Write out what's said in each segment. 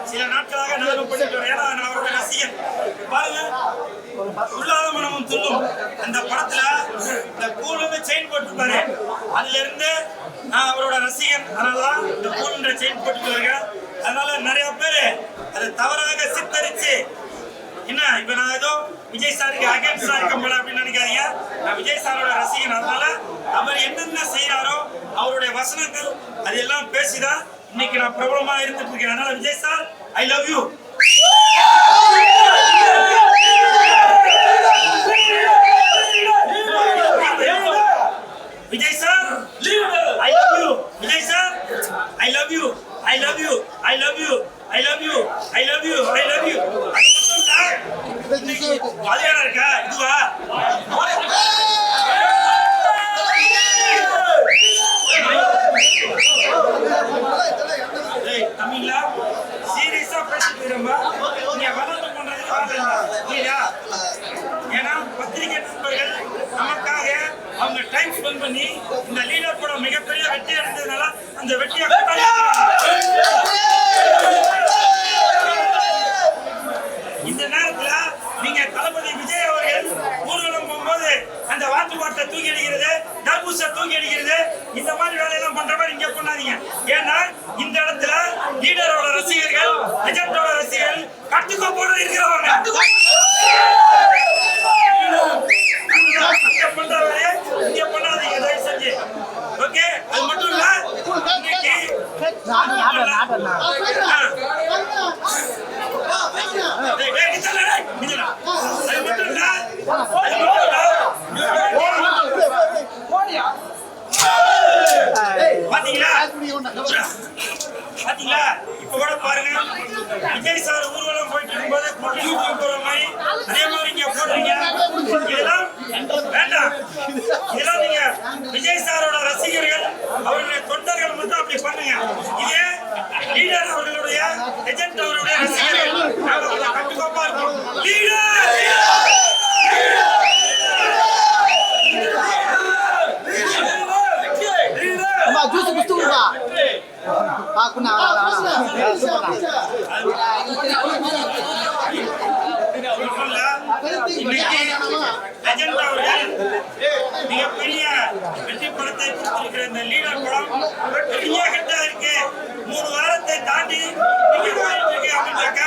சில நாட்களாக நானும் பண்ணிட்டு ஏன்னா நான் அவரோட ரசிகன் பாருங்க உள்ளாத மனமும் துள்ளும் அந்த படத்துல இந்த பூல் வந்து செயின் போட்டுருப்பாரு அதுல இருந்து நான் அவரோட ரசிகன் அதனாலதான் இந்த பூல்ன்ற செயின் போட்டுட்டு இருக்கேன் அதனால நிறைய பேரு அதை தவறாக சித்தரிச்சு என்ன இப்ப நான் ஏதோ விஜய் சாருக்கு அகேன்ஸ்டா இருக்க போல அப்படின்னு நினைக்காதீங்க நான் விஜய் சாரோட ரசிகன் அதனால அவர் என்னென்ன செய்யறாரோ அவருடைய வசனங்கள் அதெல்லாம் பேசிதான் இன்னைக்கு நான் பிரபலமா இருந்துட்டு இருக்கேன் அதனால Vijay sir I love you Vijay sir I love you Vijay sir I love you I love you I love you I love you I love you I love you அது என்ன இருக்கா இதுவா தம்பி டிபெண்ட் பண்ணி இந்த லீடர் படம் மிகப்பெரிய வெற்றி அடைந்ததுனால அந்த வெற்றியை இந்த நேரத்துல நீங்க தளபதி விஜய் அவர்கள் ஊர்வலம் போகும்போது அந்த வாட்டு பாட்டை தூக்கி அடிக்கிறது, தர்பூசை தூக்கி அடிக்கிறது, இந்த மாதிரி வேலையெல்லாம் பண்ற மாதிரி இங்க பண்ணாதீங்க. ஏன்னா இந்த இடத்துல லீடரோட ரசிகர்கள், லெஜெண்டோட ரசிகர்கள் கட்டுக்கோப்போட இருக்கிறவங்க. பண்ற வேலையை இங்க பண்ணாதீங்க தயவு செஞ்சு. ஓகே, அது மட்டும் இல்ல பாத்தீங்களா, இப்ப கூட பாருங்க விஜய் சார் ஊர்வலம் போயிட்டு இருக்கும்போது போற மாதிரி அதே மாதிரி இங்க போடுறீங்க. இதெல்லாம் வேண்டாம். இதெல்லாம் நீங்க விஜய் சாரோட ரசிகர்கள், அவருடைய தொண்டர்கள் மட்டும் அப்படி பண்ணுங்க. இதே லீடர் அவர்களுடைய லெஜெண்ட் அவருடைய ரசிகர்கள் கட்டுக்கோப்பா இருக்கும். ஜூஸ் குடிச்சுடுவா பாக்குனா மிகப்பெரிய வெற்றி படத்தை கொடுத்திருக்கிற இந்த லீடர் படம் பெரிய ஹிட்டா இருக்கு. 3 வாரத்தை தாண்டி நீங்க போயிட்டு இருக்கு அப்படின்னாக்க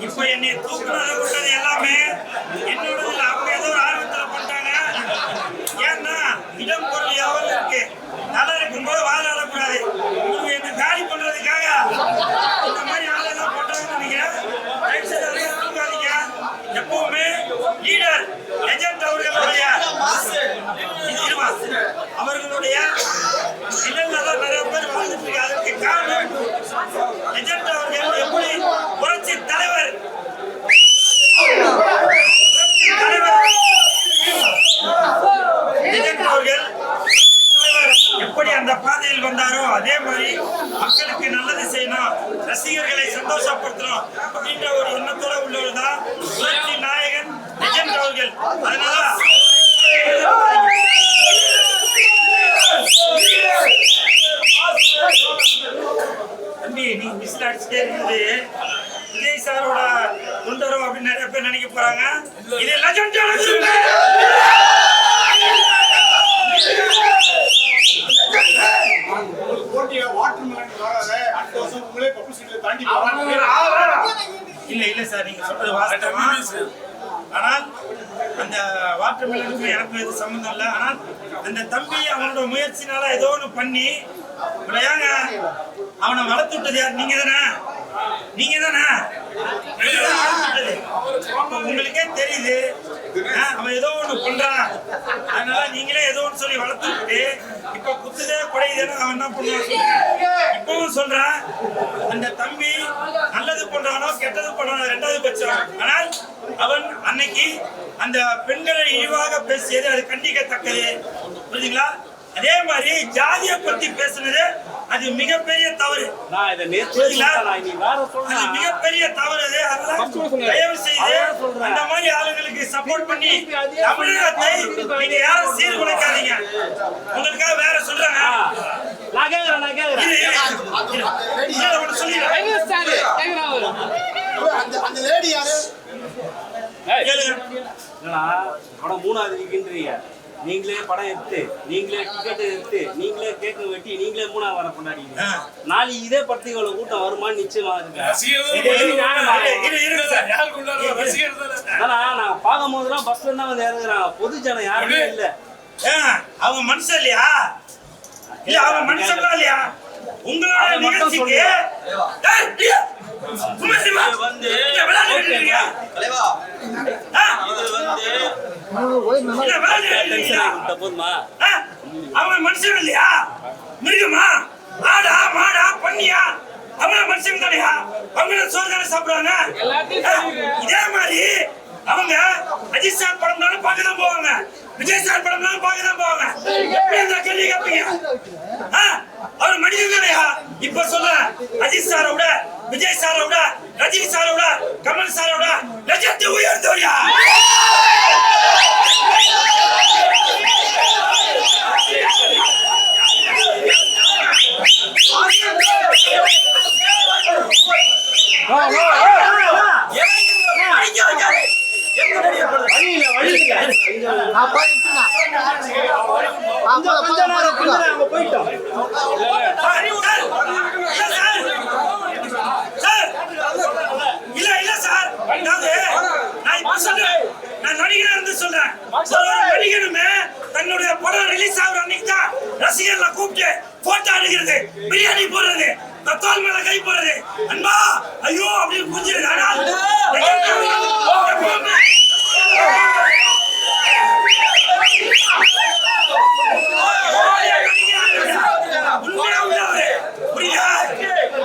இப்ப என்னை தூக்குறது எல்லாமே என்னோட அவங்க ஏதோ ஒரு ஆர்வத்துல பண்ணிட்டாங்க. ஏன்னா இடம் பொருள் எவ்வளவு இருக்கு, நல்லா இருக்கும்போது வாழ ஆடக்கூடாது. இவங்க என்ன காலி பண்றதுக்காக இந்த மாதிரி வேலையெல்லாம் போட்டாங்கன்னு நினைக்கிறேன். தூக்காதீங்க. எப்பவுமே லீடர் லெஜெண்ட் அவர்களுடைய நிலங்கள்லாம் நிறைய பேர் வாழ்ந்துட்டு இருக்கு. அதற்கு காரணம் லெஜெண்ட் அவர்கள் எப்படி புரட்சி தலைவர் எப்படி அந்த பாதையில் வந்தாரோ அதே மாதிரி மக்களுக்கு நல்லது செய்யணும், ரசிகர்களை சந்தோஷப்படுத்தணும் அப்படின்ற ஒரு எண்ணத்தோட உள்ளவர் தான் புரட்சி நாயகன் லெஜெண்ட் அவர்கள். அதனால தம்பி நீ மிஸ்ல அடிச்சுட்டே இருக்குது விஜய் சாரோட தொண்டரும் அப்படின்னு நிறைய பேர் நினைக்க போறாங்க. இது லெஜெண்ட் இல்ல இல்ல சார், நீங்க சொல்றது வாஸ்தவம். ஆனால் அந்த வாட்டர் மெலனுக்கும் எனக்கும் எது சம்பந்தம் இல்லை. ஆனால் அந்த தம்பி அவனோட முயற்சினால ஏதோ ஒன்று பண்ணி ஏங்க அவனை வளர்த்து விட்டது யார்? நீங்க தானே, நீங்க தானே உங்களுக்கே தெரியுது. அவன் ஏதோ ஒண்ணு பண்றான், அதனால நீங்களே ஏதோ ஒன்று சொல்லி வளர்த்து விட்டு இப்ப குத்துதே குறையுதுன்னு அவன் என்ன பண்ணுவான்? இப்பவும் சொல்றான், அந்த தம்பி நல்லது பண்றானோ கெட்டது பண்றானோ ரெண்டாவது பட்சம். ஆனால் அவன் அன்னைக்கு அந்த பெண்களை இழிவாக பேசியது அது கண்டிக்கத்தக்கது. புரியுதுங்களா? அதே மாதிரி ஜாதியை பத்தி பேசுனது அது மிகப்பெரிய தவறு. மிகப்பெரிய தவறு. தயவு செய்து அந்த மாதிரி ஆளுங்களுக்கு சப்போர்ட் பண்ணி தமிழகத்தை நீங்க யாரும் சீர்குலைக்காதீங்க. உங்களுக்காக வேற சொல்றாங்க. மூணாவது இருக்கின்றீங்க, நீங்களே படம் எடுத்து, நீங்களே டிக்கெட் எடுத்து, நீங்களே கேக்கு வெட்டி, நீங்களே 3ஆவது வாரம் கொண்டாடிங்க. நாளைக்கு இதே படத்துக்கு இவ்வளவு கூட்டம் வருமானு நிச்சயமா இருக்கு. நான் பார்க்கும் போதுலாம் பஸ்ல தான் வந்து இறங்குறாங்க, பொது ஜனம் யாருமே இல்ல. அவங்க மனுஷன் இல்லையா? இல்ல அவங்க மனுஷன் இல்லையா? உங்களோட நிகழ்ச்சிக்கு அவன் மனுஷன் இல்லையா? மிருகமா? ஆடா மாடா பண்ணியா? அவன் மனுஷன் தானையா? அவங்க சோறு தானே சாப்பிடுவாங்க. இதே மாதிரி அவங்க அஜித் சார் படம் தானே பார்க்க தான் போவாங்க. விஜய் சார் படம்லாம் பார்க்க தான் போவாங்க. எப்படி அந்த கேள்வி கேட்பீங்க? அவர் மனிதன் தானையா? இப்ப சொல்ல அஜித் சாரை விட, விஜய் சாரை விட, ரஜினி சாரை விட, கமல் சாரை விட லட்சத்தை உயர்ந்தவரியா? தன்னுடைய படம் ரிலீஸ் ஆகுற அன்னைக்கு தான் ரசிகர்களை கூப்பிட்டு போட்டோ எடுக்கிறது, பிரியாணி போடுறது, தோல் மேல கை போடுறது, அன்பா ஐயோ அப்படின்னு புரிஞ்சிருக்கு.